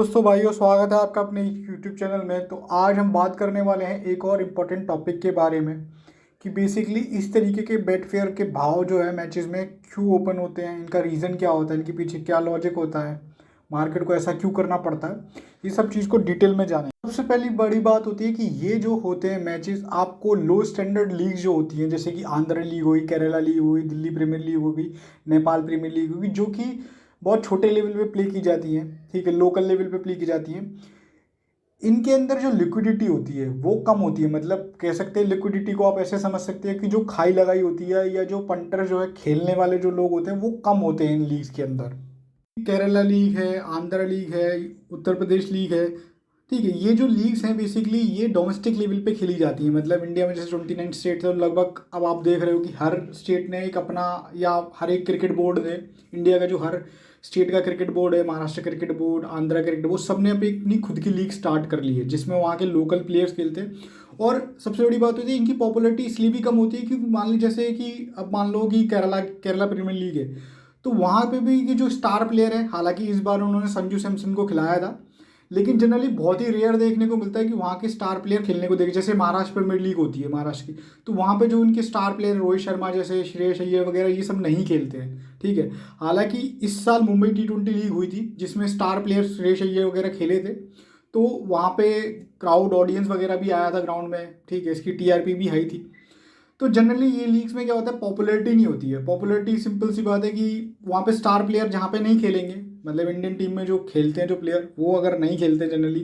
दोस्तों भाइयों, स्वागत है आपका अपने YouTube चैनल में। तो आज हम बात करने वाले हैं एक और इम्पोर्टेंट टॉपिक के बारे में कि बेसिकली इस तरीके के बेट फेयर के भाव जो है मैचेस में क्यों ओपन होते हैं, इनका रीज़न क्या होता है, इनके पीछे क्या लॉजिक होता है, मार्केट को ऐसा क्यों करना पड़ता है, ये सब चीज़ को डिटेल में जानें। सबसे पहली बड़ी बात होती है कि ये जो होते हैं मैचेस आपको लो स्टैंडर्ड लीग जो होती हैं, जैसे कि आंध्र लीग हुई, केरला लीग हुई, दिल्ली प्रीमियर लीग हो गई, नेपाल प्रीमियर लीग होगी, जो कि बहुत छोटे लेवल पे प्ले की जाती हैं, ठीक है, लोकल लेवल पे प्ले की जाती हैं। इनके अंदर जो लिक्विडिटी होती है वो कम होती है। मतलब कह सकते हैं लिक्विडिटी को आप ऐसे समझ सकते हैं कि जो खाई लगाई होती है या जो पंटर जो है, खेलने वाले जो लोग होते हैं वो कम होते हैं इन लीग्स के अंदर। केरला लीग है, आंध्र लीग है, उत्तर प्रदेश लीग है, ठीक है। ये जो लीग्स हैं बेसिकली ये डोमेस्टिक लेवल पे खेली जाती हैं। मतलब इंडिया में जैसे 29 स्टेट है, लगभग अब आप देख रहे हो कि हर स्टेट ने एक अपना, या हर एक क्रिकेट बोर्ड ने, इंडिया का जो हर स्टेट का क्रिकेट बोर्ड है, Maharashtra cricket board, Andhra cricket board, सब ने अपनी खुद की लीग स्टार्ट कर ली है जिसमें वहाँ के लोकल प्लेयर्स खेलते हैं। और सबसे बड़ी बात होती है इनकी पॉपुलैरिटी इसलिए भी कम होती है क्योंकि मान लीजिए जैसे कि अब मान लो कि केरला केरला प्रीमियर लीग है, तो वहाँ पे भी ये जो स्टार प्लेयर है, हालांकि इस बार उन्होंने संजू सैमसन को खिलाया था, लेकिन जनरली बहुत ही रेयर देखने को मिलता है कि वहाँ के स्टार प्लेयर खेलने को देखे। जैसे महाराष्ट्र प्रीमियर लीग होती है महाराष्ट्र की, तो वहाँ पे जो उनके स्टार प्लेयर रोहित शर्मा जैसे, श्रेयस अय्यर वगैरह, ये सब नहीं खेलते हैं, ठीक है। हालांकि इस साल मुंबई T20 लीग हुई थी जिसमें स्टार प्लेयर श्रेयस अय्यर वगैरह खेले थे, तो वहाँ पे क्राउड ऑडियंस वगैरह भी आया था ग्राउंड में, ठीक है, इसकी TRP भी हाई थी। तो जनरली ये लीग्स में क्या होता है, पॉपुलैरिटी नहीं होती है। पॉपुलैरिटी सिंपल सी बात है कि वहाँ पे स्टार प्लेयर जहाँ पे नहीं खेलेंगे, मतलब इंडियन टीम में जो खेलते हैं जो प्लेयर, वो अगर नहीं खेलते जनरली,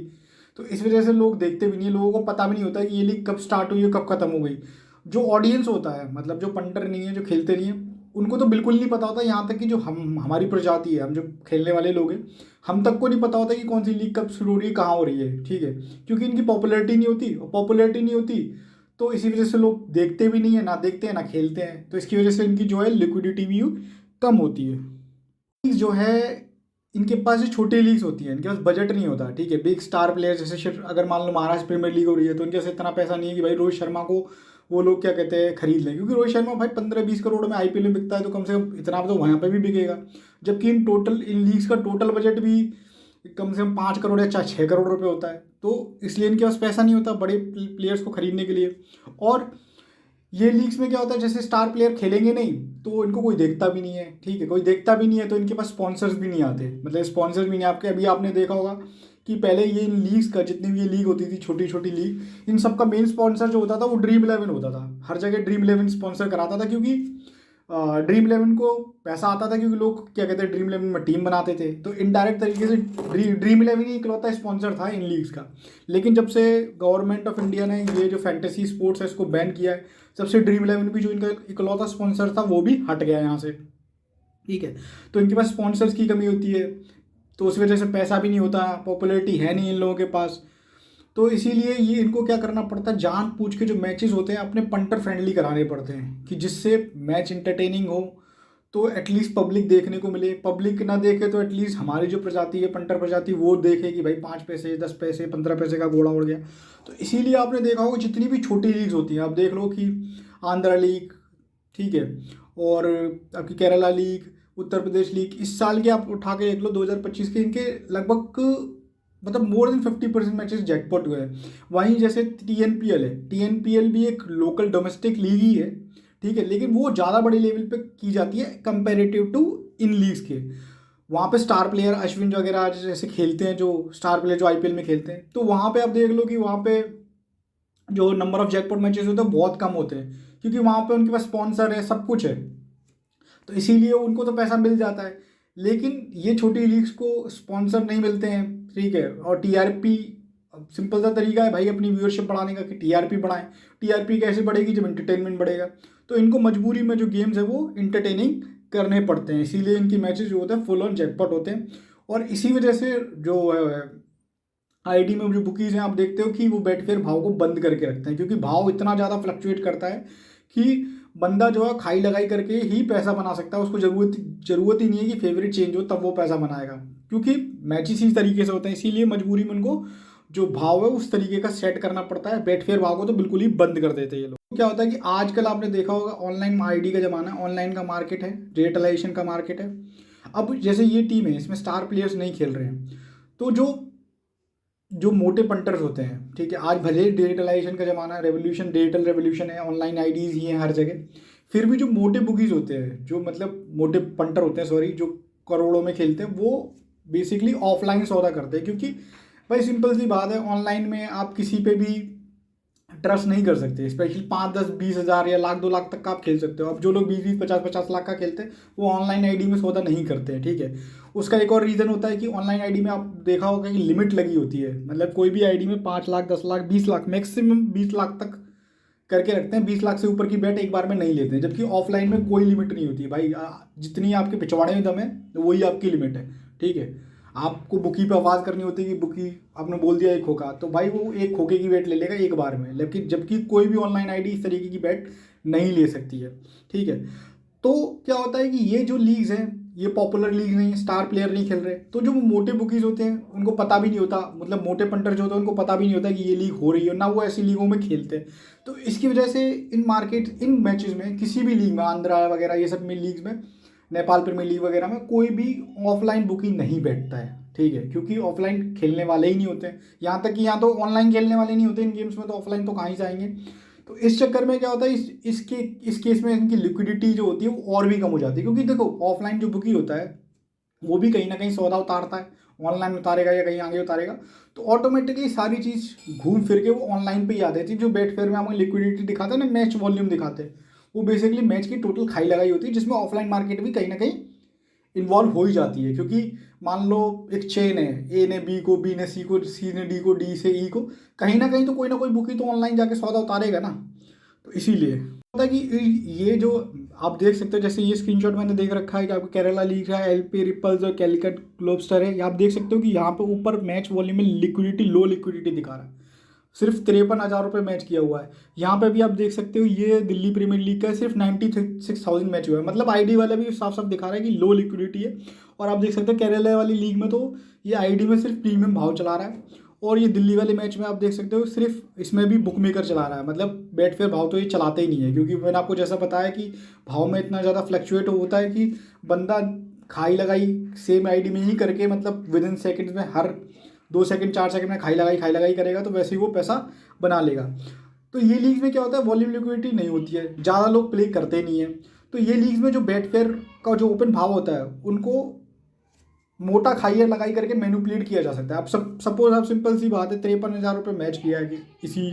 तो इस वजह से लोग देखते भी नहीं है। लोगों को पता भी नहीं होता है कि ये लीग कब स्टार्ट हुई है, कब खत्म हो गई। जो ऑडियंस होता है, मतलब जो पंटर नहीं है, जो खेलते नहीं है, उनको तो बिल्कुल नहीं पता होता। यहाँ तक कि जो हम, हमारी प्रजाति है, हम जो खेलने वाले लोग हैं, हम तक को नहीं पता होता कि कौन सी लीग कब शुरू हो रही है, कहाँ हो रही है, ठीक है, क्योंकि इनकी पॉपुलैरिटी नहीं होती। और पॉपुलैरिटी नहीं होती तो इसी वजह से लोग देखते भी नहीं है, ना देखते हैं ना खेलते हैं, तो इसकी वजह से इनकी जो है लिक्विडिटी भी कम होती है। लीग्स जो है, इनके पास जो छोटी लीग्स होती हैं, इनके पास बजट नहीं होता, ठीक है। बिग स्टार प्लेयर जैसे अगर मान लो महाराष्ट्र प्रीमियर लीग हो रही है, तो इनके पास इतना पैसा नहीं है कि भाई रोहित शर्मा को वो लोग क्या कहते हैं खरीद लें, क्योंकि रोहित शर्मा भाई 15-20 करोड़ में IPL में बिकता है, तो कम से कम इतना तो वहाँ पे भी बिकेगा। जबकि इन लीग्स का टोटल बजट भी कम से कम 5 करोड़ या 6 करोड़ रुपए होता है, तो इसलिए इनके पास पैसा नहीं होता बड़े प्लेयर्स को खरीदने के लिए। और ये लीग्स में क्या होता है, जैसे स्टार प्लेयर खेलेंगे नहीं तो इनको कोई देखता भी नहीं है, ठीक है, कोई देखता भी नहीं है, तो इनके पास स्पॉन्सर्स भी नहीं आते, मतलब स्पॉन्सर्स भी नहीं। आपके अभी आपने देखा होगा कि पहले ये इन लीग्स का, जितनी भी ये लीग होती थी छोटी छोटी लीग, इन सब का मेन स्पॉन्सर जो होता था वो ड्रीम इलेवन होता था। हर जगह ड्रीम इलेवन स्पॉन्सर कराता था, क्योंकि ड्रीम इलेवन को पैसा आता था, क्योंकि लोग क्या कहते हैं ड्रीम इलेवन में टीम बनाते थे, तो इनडायरेक्ट तरीके से ड्रीम इलेवन ही इकलौता स्पॉन्सर था इन लीग्स का। लेकिन जब से गवर्नमेंट ऑफ इंडिया ने ये जो फैंटेसी स्पोर्ट्स है इसको बैन किया है, तब से ड्रीम इलेवन भी जो इनका इकलौता स्पॉन्सर था वो भी हट गया यहाँ से, ठीक है। तो इनके पास स्पॉन्सर्स की कमी होती है, तो उस वजह से पैसा भी नहीं होता, पॉपुलैरिटी है नहीं इन लोगों के पास। तो इसीलिए ये इनको क्या करना पड़ता है, जान पूछ के जो मैचेस होते हैं अपने पंटर फ्रेंडली कराने पड़ते हैं, कि जिससे मैच इंटरटेनिंग हो, तो एटलीस्ट पब्लिक देखने को मिले। पब्लिक ना देखे तो एटलीस्ट हमारी जो प्रजाति है, पंटर प्रजाति, वो देखे कि भाई 5 पैसे, 10 पैसे, 15 पैसे का घोड़ा उड़ गया। तो इसीलिए आपने देखा होगा जितनी भी छोटी लीग्स होती हैं, आप देख लो कि आंध्रा लीग, ठीक है, और आपकी केरला लीग, उत्तर प्रदेश लीग, इस साल के आप उठा के देख लो 2025 के, इनके लगभग मतलब मोर देन 50% मैचेस जैकपॉट हुए हैं। वहीं जैसे TNPL है, TNPL भी एक लोकल डोमेस्टिक लीग ही है, ठीक है, लेकिन वो ज़्यादा बड़े लेवल पे की जाती है कंपेरेटिव टू इन लीग्स के। वहाँ पे स्टार प्लेयर अश्विन वगैरह जैसे खेलते हैं, जो स्टार प्लेयर जो IPL में खेलते हैं, तो वहाँ पे आप देख लो कि वहाँ पे जो नंबर ऑफ जैकपॉट मैचेस होते हैं बहुत कम होते हैं, क्योंकि वहाँ पे उनके पास स्पॉन्सर है, सब कुछ है, तो इसीलिए उनको तो पैसा मिल जाता है। लेकिन ये छोटी लीग्स को स्पॉन्सर नहीं मिलते हैं, ठीक है, और TRP, सिंपल सा तरीका है भाई अपनी व्यूअरशिप बढ़ाने का कि TRP बढ़ाएं। TRP कैसे बढ़ेगी, जब इंटरटेनमेंट बढ़ेगा। तो इनको मजबूरी में जो गेम्स है वो इंटरटेनिंग करने पड़ते हैं, इसीलिए इनकी मैचेस जो होते हैं फुल ऑन जैकपॉट होते हैं। और इसी वजह से जो ID में जो बुकीज़ हैं, आप देखते हो कि वो बेट फेयर भाव को बंद करके रखते हैं, क्योंकि भाव इतना ज़्यादा फ्लक्चुएट करता है कि बंदा जो है खाई लगाई करके ही पैसा बना सकता है। उसको ज़रूरत ही नहीं है कि फेवरेट चेंज हो तब वो पैसा बनाएगा, क्योंकि मैच इसी तरीके से होते हैं। इसीलिए मजबूरी में उनको जो भाव है उस तरीके का सेट करना पड़ता है। बेट फेयर भाव को तो बिल्कुल ही बंद कर देते हैं ये लोग। तो क्या होता है कि आजकल आपने देखा होगा ऑनलाइन ID का ज़माना है, ऑनलाइन का मार्केट है, रिटेलाइजेशन का मार्केट है। अब जैसे ये टीम है, इसमें स्टार प्लेयर्स नहीं खेल रहे हैं, तो जो मोटे पंटर्स होते हैं, ठीक है, आज भले डिजिटलाइजेशन का ज़माना है, रेवोल्यूशन, डिजिटल रेवोल्यूशन है, ऑनलाइन आईडीज़ ही हैं हर जगह, फिर भी जो मोटे बुकीज़ होते हैं, जो मतलब मोटे पंटर होते हैं, सॉरी, जो करोड़ों में खेलते हैं, वो बेसिकली ऑफलाइन सौदा करते हैं। क्योंकि भाई सिंपल सी बात है, ऑनलाइन में आप किसी पे भी ट्रस्ट नहीं कर सकते, स्पेशली 5, 10, 20 हज़ार या लाख 2 लाख तक का आप खेल सकते हो। अब जो लोग 20, 20, 50, 50 लाख का खेलते हैं वो ऑनलाइन आईडी में सौदा नहीं करते हैं, ठीक है। उसका एक और रीज़न होता है कि ऑनलाइन आईडी में आप देखा होगा कि लिमिट लगी होती है, मतलब कोई भी आईडी में 5 लाख, 10 लाख, 20 लाख, मैक्सिमम 20 लाख तक करके रखते हैं। 20 लाख से ऊपर की बैट एक बार में नहीं लेते हैं, जबकि ऑफलाइन में कोई लिमिट नहीं होती है भाई। जितनी आपके पिछवाड़े में दम है वही आपकी लिमिट है, ठीक है। आपको बुकी पे आवाज़ करनी होती है कि बुकी आपने बोल दिया एक खोखा, तो भाई वो एक खोखे की बैट ले लेगा एक बार में, लेकिन जबकि कोई भी ऑनलाइन आईडी इस तरीके की बैट नहीं ले सकती है, ठीक है। तो क्या होता है कि ये जो लीग्स हैं ये पॉपुलर लीग नहीं है, स्टार प्लेयर नहीं खेल रहे, तो जो मोटे बुकीज होते हैं उनको पता भी नहीं होता, मतलब मोटे पंटर जो होते हैं उनको पता भी नहीं होता कि ये लीग हो रही है, ना वो ऐसी लीगों में खेलते हैं। तो इसकी वजह से इन मैचेस में, किसी भी लीग में, आंध्रा वगैरह ये सब में लीग्स में, नेपाल प्रीमियर लीग वगैरह में कोई भी ऑफलाइन बुकिंग नहीं बैठता है, ठीक है, क्योंकि ऑफलाइन खेलने वाले ही नहीं होते हैं। यहाँ तक कि यहाँ तो ऑनलाइन खेलने वाले नहीं होते इन गेम्स में, तो ऑफलाइन तो कहाँ ही जाएंगे। तो इस चक्कर में क्या होता है, इस केस में इनकी लिक्विडिटी जो होती है वो और भी कम हो जाती है। क्योंकि देखो ऑफलाइन जो बुकी होता है वो भी कहीं ना कहीं सौदा उतारता है, ऑनलाइन उतारेगा या कहीं आगे उतारेगा, तो ऑटोमेटिकली सारी चीज़ घूम फिर के वो ऑनलाइन पे ही आ जाती है। जो बेटफेयर में हमें लिक्विडिटी दिखाते हैं ना, मैच वॉल्यूम दिखाते हैं, वो बेसिकली मैच की टोटल खाई लगाई होती है, जिसमें ऑफलाइन मार्केट भी कहीं ना कहीं इन्वॉल्व हो ही जाती है। क्योंकि मान लो एक चेन है, ए ने बी को, बी ने सी को, सी ने डी को, डी से ई को, कहीं ना कहीं तो कोई ना कोई बुकी तो ऑनलाइन जाके सौदा उतारेगा ना। तो इसीलिए होता है कि ये जो आप देख सकते हो, जैसे ये स्क्रीनशॉट मैंने देख रखा है कि आपको केरला लीग है, एलपी रिपल्स और कैलिकट ग्लोबस्टर है, ये आप देख सकते हो कि यहाँ पे ऊपर मैच वॉल्यूम में लिक्विडिटी, लो लिक्विडिटी दिखा रहा है, सिर्फ 53,000 रुपये मैच किया हुआ है। यहाँ पे भी आप देख सकते हो ये दिल्ली प्रीमियर लीग का सिर्फ 96,000 मैच हुआ है, मतलब आईडी वाला भी साफ साफ दिखा रहा है कि लो लिक्विडिटी है। और आप देख सकते हो केरला वाली लीग में तो ये आईडी में सिर्फ प्रीमियम भाव चला रहा है, और ये दिल्ली वाले मैच में आप देख सकते हो सिर्फ इसमें भी बुक मेकर चला रहा है, मतलब बेटफेयर भाव तो ये चलाते ही नहीं है। क्योंकि मैंने आपको जैसा बताया कि भाव में इतना ज़्यादा फ्लक्चुएट होता है कि बंदा खाई लगाई सेम आईडी में ही करके, मतलब विद इन सेकेंड्स में, हर 2 सेकंड 4 सेकंड में खाई लगाई करेगा, तो वैसे ही वो पैसा बना लेगा। तो ये लीग्स में क्या होता है, वॉल्यूम लिक्विडिटी नहीं होती है, ज़्यादा लोग प्ले करते नहीं हैं। तो ये लीग्स में जो बेटफेयर का जो ओपन भाव होता है उनको मोटा खाइए लगाई करके मैनिपुलेट किया जा सकता है। आप सपोज आप सिंपल सी बात है, 53,000 रुपये मैच किया है कि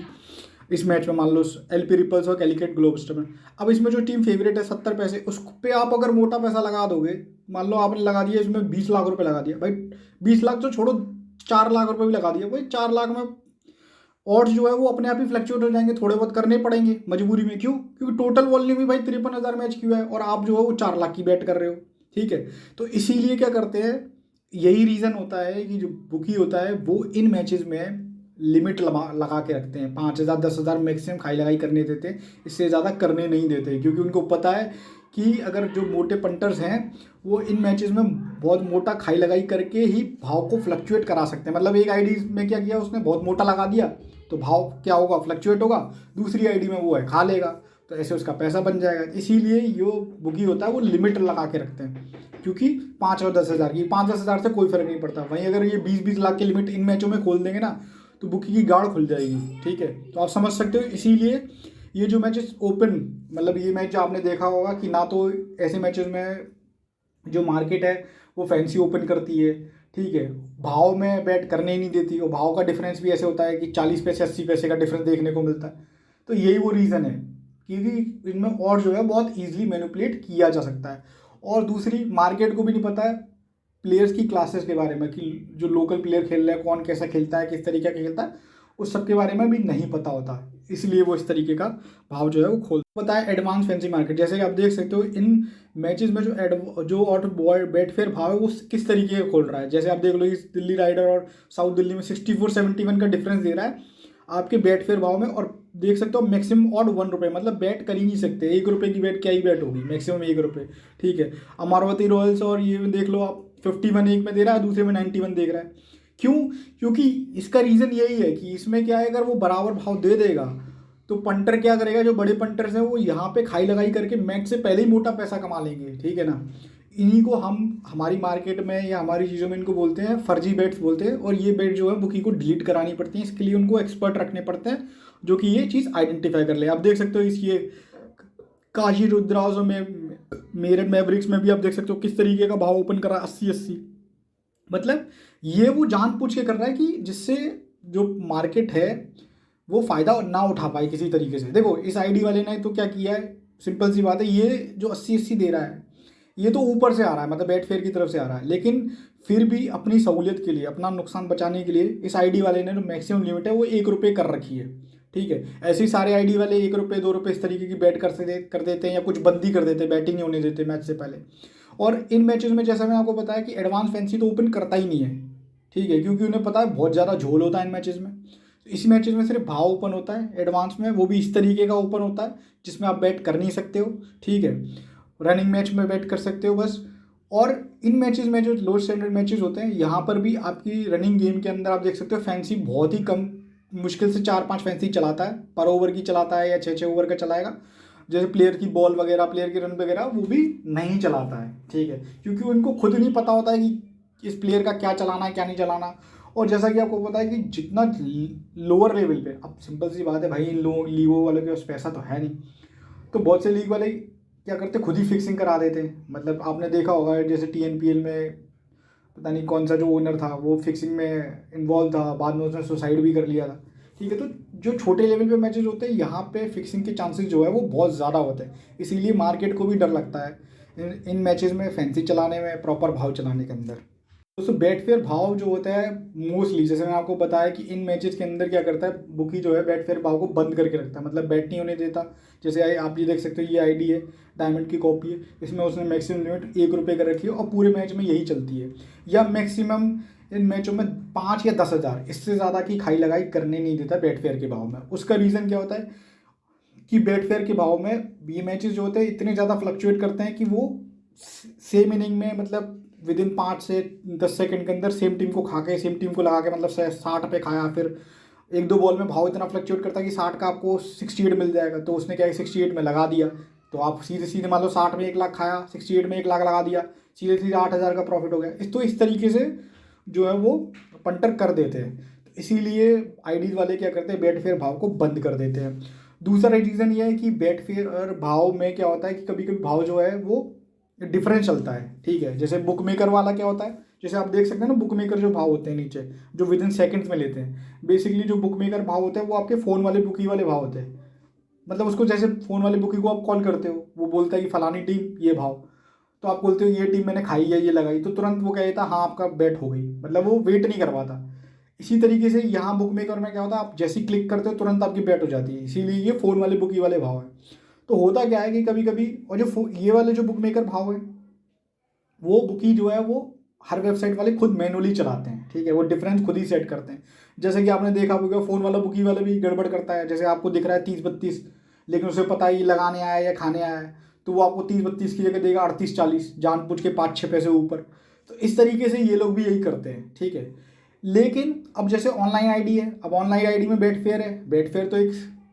इस मैच में मान लो एलपी रिपल्स और कैलिकट ग्लोबस्टर में। अब इसमें जो टीम फेवरेट है 70 पैसे, उस पे आप अगर मोटा पैसा लगा दोगे, मान लो आपने लगा दिया इसमें 20 लाख रुपये लगा दिया, भाई 20 लाख तो छोड़ो, 4 लाख रुपये भी लगा दिया, भाई 4 लाख में ऑड्स जो है वो अपने आप ही फ्लक्चुएट हो जाएंगे, थोड़े बहुत करने पड़ेंगे मजबूरी में। क्यों? क्योंकि टोटल वॉल्यूम ही भाई 53,000 मैच की हुआ है, और आप जो है वो 4 लाख की बैट कर रहे हो, ठीक है। तो इसीलिए क्या करते हैं, यही रीज़न होता है कि जो बुकी होता है वो इन मैचेस में लिमिट लगा के रखते हैं, 5,000 10,000 मैक्सिमम खाई लगाई करने देते हैं, इससे ज़्यादा करने नहीं देते। क्योंकि उनको पता है कि अगर जो मोटे पंटर्स हैं वो इन मैचेस में बहुत मोटा खाई लगाई करके ही भाव को फ्लक्चुएट करा सकते हैं। मतलब एक आईडी में क्या किया उसने, बहुत मोटा लगा दिया, तो भाव क्या होगा, फ्लक्चुएट होगा, दूसरी आईडी में वो है खा लेगा, तो ऐसे उसका पैसा बन जाएगा। इसीलिए जो बुकी होता है वो लिमिट लगा के रखते हैं, क्योंकि 5 और 10,000 की, 5-10,000 से कोई फर्क नहीं पड़ता। वहीं अगर ये 20-20 लाख की लिमिट इन मैचों में खोल देंगे ना, तो बुकी की गाड़ खुल जाएगी, ठीक है। तो आप समझ सकते हो, इसीलिए ये जो मैचेस ओपन, मतलब ये मैच जो आपने देखा होगा कि ना तो ऐसे मैचेस में जो मार्केट है वो फैंसी ओपन करती है, ठीक है, भाव में बैट करने ही नहीं देती, और भाव का डिफरेंस भी ऐसे होता है कि 40 पैसे 80 पैसे का डिफरेंस देखने को मिलता है। तो यही वो रीज़न है, क्योंकि इनमें और जो है बहुत ईजिली मैनिपुलेट किया जा सकता है। और दूसरी, मार्केट को भी नहीं पता है प्लेयर्स की क्लासेस के बारे में, कि जो लोकल प्लेयर खेल रहा है कौन कैसा खेलता है, किस तरीके का खेलता है, उस सब के बारे में भी नहीं पता होता, इसलिए वो इस तरीके का भाव जो है वो खोल पता है। एडवांस फैंसी मार्केट, जैसे कि आप देख सकते हो इन मैचेस में जो ऑटो बेटफेयर भाव है वो किस तरीके का खोल रहा है। जैसे आप देख लो, इस दिल्ली राइडर और साउथ दिल्ली में 64-71 का डिफरेंस दे रहा है आपके बेटफेयर भाव में, और देख सकते हो मैक्सिमम ऑड 1 रुपये, मतलब बैट कर ही नहीं सकते, 1 रुपये की बैट क्या ही बैट होगी, मैक्सिमम 1 रुपये, ठीक है। अमरावती रॉयल्स और ये देख लो आप, 51 एक में दे रहा है, दूसरे में 91 देख रहा है। क्यों? क्योंकि इसका रीज़न यही है कि इसमें क्या है, अगर वो बराबर भाव दे देगा तो पंटर क्या करेगा, जो बड़े पंटर्स हैं वो यहाँ पे खाई लगाई करके मैच से पहले ही मोटा पैसा कमा लेंगे, ठीक है ना। इन्हीं को हम हमारी मार्केट में या हमारी चीज़ों में इनको बोलते हैं फर्जी बेट्स बोलते हैं। और ये बेट जो है बुकी को डिलीट करानी पड़ती है, इसके लिए उनको एक्सपर्ट रखने पड़ते हैं जो कि ये चीज़ आइडेंटिफाई कर ले। आप देख सकते हो इस ये काशी रुद्रास में, मेरठ मैवरिक्स में भी आप देख सकते हो किस तरीके का भाव ओपन करा 80-80। मतलब ये वो जानबूझ के कर रहा है कि जिससे जो मार्केट है वो फ़ायदा ना उठा पाए किसी तरीके से। देखो इस आईडी वाले ने तो क्या किया है, सिंपल सी बात है, ये जो 80-80 दे रहा है ये तो ऊपर से आ रहा है, मतलब बेटफेयर की तरफ से आ रहा है, लेकिन फिर भी अपनी सहूलियत के लिए, अपना नुकसान बचाने के लिए इस आईडी वाले ने जो मैक्सिमम लिमिट है वो 1 रुपये कर रखी है। ठीक है, ऐसे ही सारे आईडी वाले 1 रुपये 2 रुपये इस तरीके की बैट कर देते हैं या कुछ बंदी कर देते हैं, बैटिंग नहीं होने देते मैच से पहले। और इन मैचेस में जैसा मैंने आपको बताया कि एडवांस फैंसी तो ओपन करता ही नहीं है। ठीक है, क्योंकि उन्हें पता है बहुत ज़्यादा झोल होता है इन मैचेस में। इस मैचेस में सिर्फ भाव ओपन होता है एडवांस में, वो भी इस तरीके का ओपन होता है जिसमें आप बैट कर नहीं सकते हो। ठीक है, रनिंग मैच में बैट कर सकते हो बस। और इन मैचेस में जो लो स्टैंडर्ड मैचेस होते हैं यहाँ पर भी आपकी रनिंग गेम के अंदर आप देख सकते हो फैंसी बहुत ही कम, मुश्किल से 4-5 फैंसी चलाता है, पर ओवर की चलाता है या 6-6 ओवर का चलाएगा। जैसे प्लेयर की बॉल वगैरह, प्लेयर की रन वगैरह वो भी नहीं चलाता है। ठीक है, क्योंकि उनको खुद नहीं पता होता है कि इस प्लेयर का क्या चलाना है क्या नहीं चलाना। और जैसा कि आपको पता है कि जितना लोअर लेवल पे, अब सिंपल सी बात है भाई, इन लोगों लीगों वालों के पास पैसा तो है नहीं, तो बहुत से लीग वाले क्या करते खुद ही फिक्सिंग करा देते हैं। मतलब आपने देखा होगा जैसे TNPL में पता नहीं कौन सा जो ओनर था वो फिक्सिंग में इन्वॉल्व था, बाद में उसने सुसाइड भी कर लिया था। ठीक है, तो जो छोटे लेवल पे मैचेस होते हैं यहाँ पे फिक्सिंग के चांसेस जो है वो बहुत ज़्यादा होते हैं, इसीलिए मार्केट को भी डर लगता है इन मैचेस में फैंसी चलाने में, प्रॉपर भाव चलाने के अंदर। दोस्तों बेटफेयर भाव जो होता है मोस्टली, जैसे मैंने आपको बताया कि इन मैचेस के अंदर क्या करता है बुकी जो है बेटफेयर भाव को बंद करके रखता है, मतलब बैट नहीं होने देता। जैसे आप ये देख सकते हो ये आईडी है, डायमंड की कॉपी है, इसमें उसने मैक्सिमम लिमिट 1 रुपये कर रखी है और पूरे मैच में यही चलती है। या मैक्सिमम इन मैचों में 5 या 10 हज़ार, इससे ज़्यादा की खाई लगाई करने नहीं देता बेटफेयर के भाव में। उसका रीज़न क्या होता है कि बेटफेयर के भाव में ये मैचेस जो होते हैं इतने ज़्यादा फ्लक्चुएट करते हैं कि वो सेम इनिंग में, मतलब विद इन 5 से 10 सेकंड के अंदर सेम टीम को खा के, सेम टीम को लगा के, मतलब 60 पे खाया, फिर 1-2 बॉल में भाव इतना फ्लक्चुएट करता है कि 60 का आपको 68 मिल जाएगा। तो उसने क्या है 68 में लगा दिया, तो आप सीधे सीधे मान लो 60 में 1 लाख खाया, 68 में 1 लाख लगा दिया, सीधे सीधे 8 हज़ार का प्रॉफिट हो गया। तो इस तरीके से जो है वो पंटर कर देते हैं, तो इसीलिए आईडी वाले क्या करते हैं बेटफेयर भाव को बंद कर देते हैं। दूसरा रीज़न ये है कि बेटफेयर भाव में क्या होता है कि कभी कभी भाव जो है वो डिफरेंस चलता है। ठीक है, जैसे बुक मेकर वाला क्या होता है, जैसे आप देख सकते हैं ना बुक मेकर जो भाव होते हैं नीचे, जो विद इन सेकेंड्स में लेते हैं, बेसिकली जो बुक मेकर भाव होते हैं वो आपके फ़ोन वाले बुकी वाले भाव होते हैं। मतलब उसको जैसे फ़ोन वाले बुकी को आप कॉल करते हो, वो बोलता है कि फलानी टीम ये भाव, तो आप बोलते हो ये टीम मैंने खाई है ये लगाई, तो तुरंत वो कह देता हाँ आपका बैट हो गई, मतलब वो वेट नहीं करवाता। इसी तरीके से यहाँ बुक मेकर में क्या होता है, आप जैसे ही क्लिक करते हो तुरंत आपकी बैट हो जाती है, इसीलिए ये फ़ोन वाले बुकी वाले भाव है। तो होता क्या है कि कभी कभी, और जो ये वाले जो बुक मेकर भाव है वो बुकी जो है वो हर वेबसाइट वाले खुद मैनुअली चलाते हैं। ठीक है, वो डिफरेंस खुद ही सेट करते हैं। जैसे कि आपने देखा होगा फ़ोन वाला बुकी वाला भी गड़बड़ करता है, जैसे आपको दिख रहा है 30-32, लेकिन उसे पता है ये लगाने आया है या खाने आया है, तो वो आपको 30-32 की जगह देगा 38-40, जानबूझ के 5-6 पैसे ऊपर। तो इस तरीके से ये लोग भी यही करते हैं। ठीक है, लेकिन अब जैसे ऑनलाइन आईडी है, अब ऑनलाइन आईडी में बेटफेयर है, बेटफेयर तो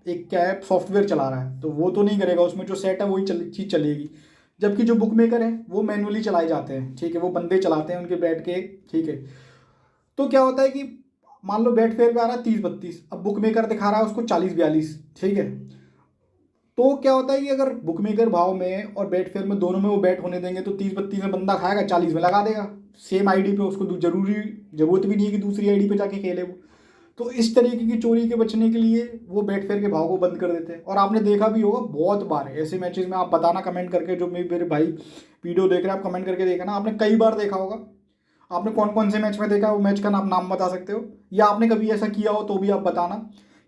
एक क्या है सॉफ्टवेयर चला रहा है, तो वो तो नहीं करेगा, उसमें जो सेट है वही चीज़ चलेगी। जबकि जो बुक मेकर है वो मैनुअली चलाए जाते हैं। ठीक है, वो बंदे चलाते हैं उनके बैठ के। ठीक है, तो क्या होता है कि मान लो बैट फेयर पे आ रहा है 30-32, अब बुक मेकर दिखा रहा है उसको 40-42। ठीक है, तो क्या होता है कि अगर बुक मेकर भाव में और बैट फेयर में दोनों में वो बैट होने देंगे तो 30-32 में बंदा खाएगा, 40 में लगा देगा सेम आईडी पे, उसको जरूरत भी नहीं है कि दूसरी आईडी पे जाके खेले वो। तो इस तरीके की चोरी के बचने के लिए वो बेटफेयर के भाव को बंद कर देते हैं। और आपने देखा भी होगा बहुत बार ऐसे मैचेस में, आप बताना कमेंट करके, जो मेरे भाई वीडियो देख रहे हैं आप कमेंट करके देखना, आपने कई बार देखा होगा। आपने कौन कौन से मैच में देखा, वो मैच का नाम बता सकते हो, या आपने कभी ऐसा किया हो तो भी आप बताना।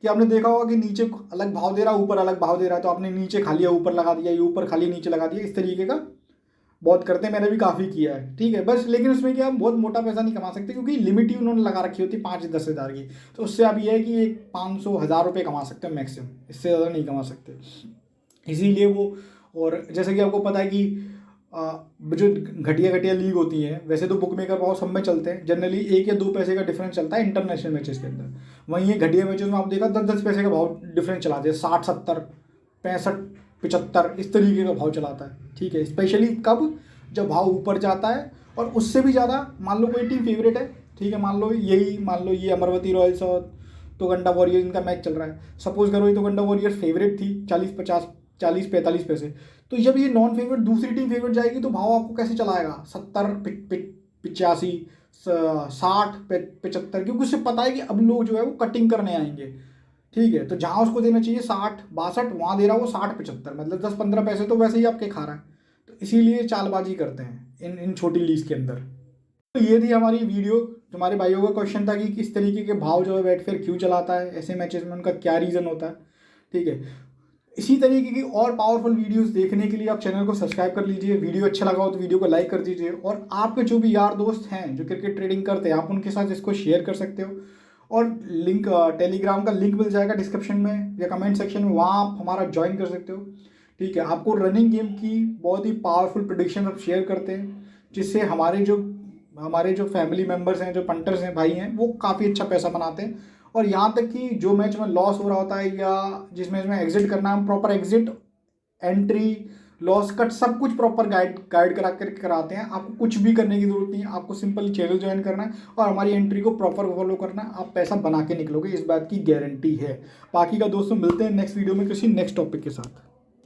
कि आपने देखा होगा कि नीचे अलग भाव दे रहा है, ऊपर अलग भाव दे रहा है, तो आपने नीचे खा लिया ऊपर लगा दिया, ये ऊपर खाली नीचे लगा दिया, इस तरीके का बहुत करते हैं, मैंने भी काफ़ी किया है। ठीक है, बस लेकिन उसमें क्या, हम बहुत मोटा पैसा नहीं कमा सकते क्योंकि लिमिट ही उन्होंने लगा रखी होती है 5-10 हज़ार की। तो उससे आप ये है कि एक 500-1000 रुपये कमा सकते हो मैक्सिमम, इससे ज़्यादा नहीं कमा सकते। इसीलिए वो, और जैसे कि आपको पता है कि जो घटिया घटिया लीग होती हैं, वैसे तो बुक मेकर बहुत सब में चलते हैं, जनरली 1 या 2 पैसे का डिफरेंस चलता है इंटरनेशनल मैचेस के अंदर। वहीं ये घटिया मैचेस में आप देखा 10-10 पैसे का भाव डिफरेंस चलाते हैं, 60-70, 65-75 इस तरीके का भाव चलाता है। ठीक है, स्पेशली कब, जब भाव ऊपर जाता है और उससे भी ज़्यादा, मान लो कोई टीम फेवरेट है, ठीक है, मान लो ये अमरवती रॉयल्स और तोगंडा वॉरियर्स इनका मैच चल रहा है, सपोज करो ये तोगंडा वॉरियर्स फेवरेट थी 40-45 पैसे, तो जब ये नॉन फेवरेट दूसरी टीम फेवरेट जाएगी तो भाव आपको कैसे चलाएगा 70-85 60-75, क्योंकि उससे पता है कि अब लोग जो है वो कटिंग करने आएंगे, ठीक है। तो जहाँ उसको देना चाहिए 60-62, वहाँ दे रहा है वो 60-75, मतलब 10-15 पैसे तो वैसे ही आपके खा रहा है। तो इसीलिए चालबाजी करते हैं इन छोटी लीज के अंदर। तो ये थी हमारी वीडियो। तुम्हारे भाइयों का क्वेश्चन था कि किस तरीके के भाव जो है बेटफेयर क्यों चलाता है ऐसे मैचेस में, उनका क्या रीज़न होता है, ठीक है। इसी तरीके की और पावरफुल वीडियोस देखने के लिए आप चैनल को सब्सक्राइब कर लीजिए। वीडियो अच्छा लगा हो तो वीडियो को लाइक कर दीजिए, और आपके जो भी यार दोस्त हैं जो क्रिकेट ट्रेडिंग करते हैं आप उनके साथ इसको शेयर कर सकते हो। और लिंक टेलीग्राम का लिंक मिल जाएगा डिस्क्रिप्शन में या कमेंट सेक्शन में, वहाँ आप हमारा ज्वाइन कर सकते हो, ठीक है। आपको रनिंग गेम की बहुत ही पावरफुल प्रेडिक्शन आप शेयर करते हैं, जिससे हमारे जो फैमिली मेम्बर्स हैं, जो पंटर्स हैं, भाई हैं, वो काफ़ी अच्छा पैसा बनाते हैं। और यहाँ तक कि जो मैच में लॉस हो रहा होता है या जिस मैच में एग्जिट करना है, हम proper exit, entry, loss cut सब कुछ प्रॉपर गाइड करा कर कराते हैं। आपको कुछ भी करने की जरूरत नहीं है, आपको सिंपल चैनल ज्वाइन करना है और हमारी एंट्री को प्रॉपर फॉलो करना है, आप पैसा बना के निकलोगे, इस बात की गारंटी है। बाकी का दोस्तों मिलते हैं नेक्स्ट वीडियो में किसी नेक्स्ट टॉपिक के साथ।